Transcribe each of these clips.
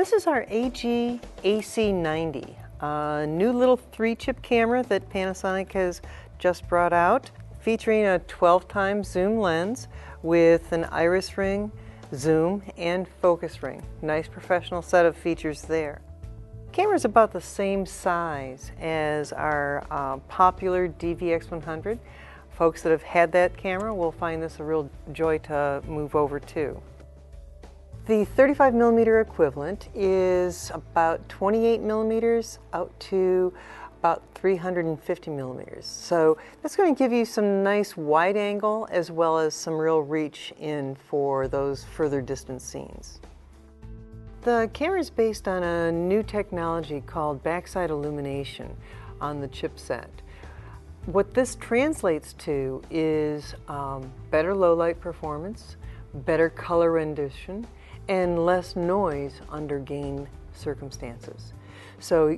This is our AG-AC90, a new little 3-chip camera that Panasonic has just brought out, featuring a 12x zoom lens with an iris ring, zoom, and focus ring. Nice professional set of features there. The camera is about the same size as our popular DVX100. Folks that have had that camera will find this a real joy to move over to. The 35mm equivalent is about 28mm out to about 350mm. So that's going to give you some nice wide angle as well as some real reach in for those further distance scenes. The camera is based on a new technology called backside illumination on the chipset. What this translates to is better low light performance, better color rendition, and less noise under gain circumstances. So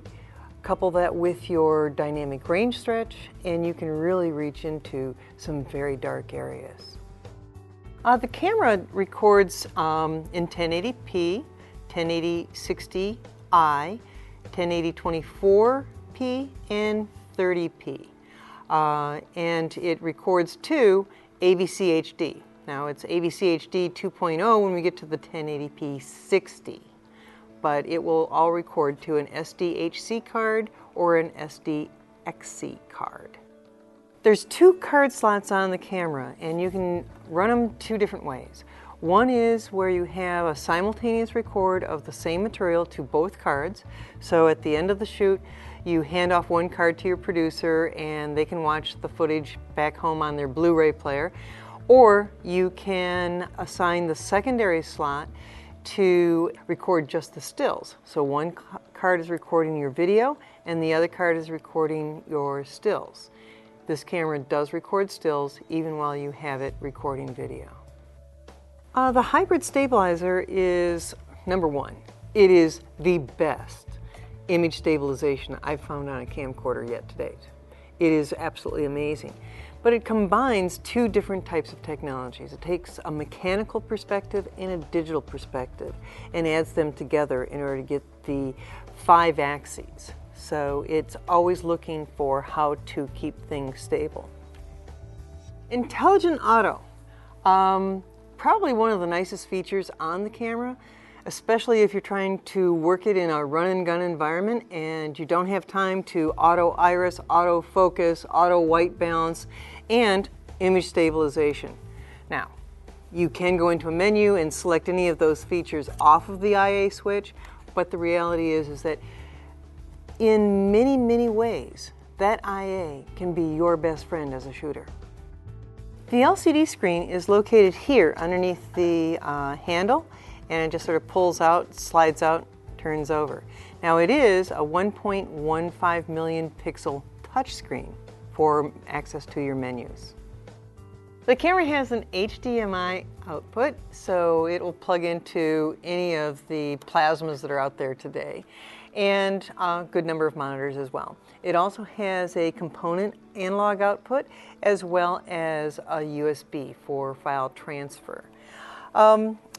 couple that with your dynamic range stretch and you can really reach into some very dark areas. The camera records in 1080p, 1080-60i, 1080-24p, and 30p. And it records to AVCHD. Now it's AVCHD 2.0 when we get to the 1080p 60, but it will all record to an SDHC card or an SDXC card. There's 2 card slots on the camera and you can run them 2 different ways. One is where you have a simultaneous record of the same material to both cards. So at the end of the shoot, you hand off one card to your producer and they can watch the footage back home on their Blu-ray player. Or you can assign the secondary slot to record just the stills. So one card is recording your video and the other card is recording your stills. This camera does record stills even while you have it recording video. The hybrid stabilizer is number 1. It is the best image stabilization I've found on a camcorder yet to date. It is absolutely amazing. But it combines 2 different types of technologies. It takes a mechanical perspective and a digital perspective and adds them together in order to get the 5 axes. So it's always looking for how to keep things stable. Intelligent auto. Probably one of the nicest features on the camera, especially if you're trying to work it in a run and gun environment and you don't have time to auto iris, auto focus, auto white balance, and image stabilization. Now, you can go into a menu and select any of those features off of the IA switch, but the reality is that in many, many ways, that IA can be your best friend as a shooter. The LCD screen is located here underneath the handle, and it just sort of pulls out, slides out, turns over. Now it is a 1.15 million pixel touchscreen for access to your menus. The camera has an HDMI output, so it will plug into any of the plasmas that are out there today, and a good number of monitors as well. It also has a component analog output as well as a USB for file transfer.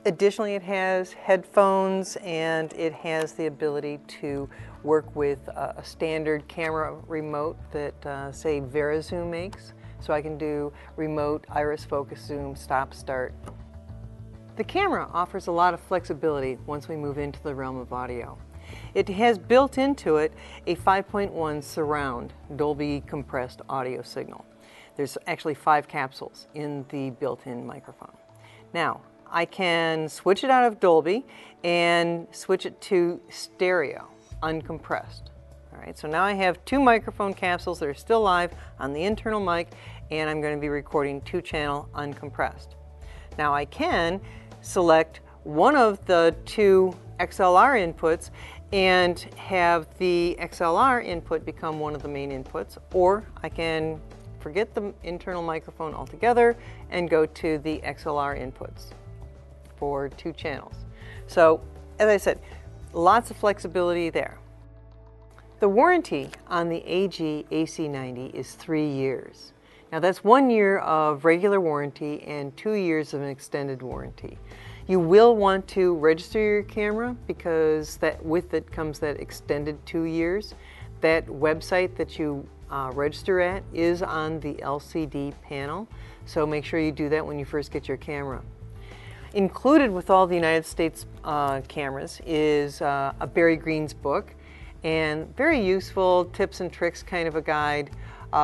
Additionally, it has headphones and it has the ability to work with a standard camera remote that, say, VariZoom makes. So I can do remote iris focus zoom, stop, start. The camera offers a lot of flexibility once we move into the realm of audio. It has built into it a 5.1 surround Dolby compressed audio signal. There's actually 5 capsules in the built-in microphone. Now, I can switch it out of Dolby and switch it to stereo, uncompressed. All right, so now I have 2 microphone capsules that are still live on the internal mic, and I'm going to be recording 2-channel uncompressed. Now I can select one of the 2 XLR inputs and have the XLR input become one of the main inputs, or I can forget the internal microphone altogether and go to the XLR inputs for 2 channels. So, as I said, lots of flexibility there. The warranty on the AG-AC90 is 3 years. Now that's 1 year of regular warranty and 2 years of an extended warranty. You will want to register your camera because with it comes that extended 2 years. That website that you register at is on the LCD panel, so make sure you do that when you first get your camera. Included with all the United States cameras is a Barry Green's book, and very useful tips and tricks kind of a guide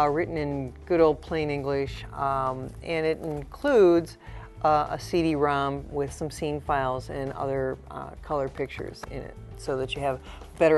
written in good old plain English, and it includes a CD-ROM with some scene files and other color pictures in it so that you have better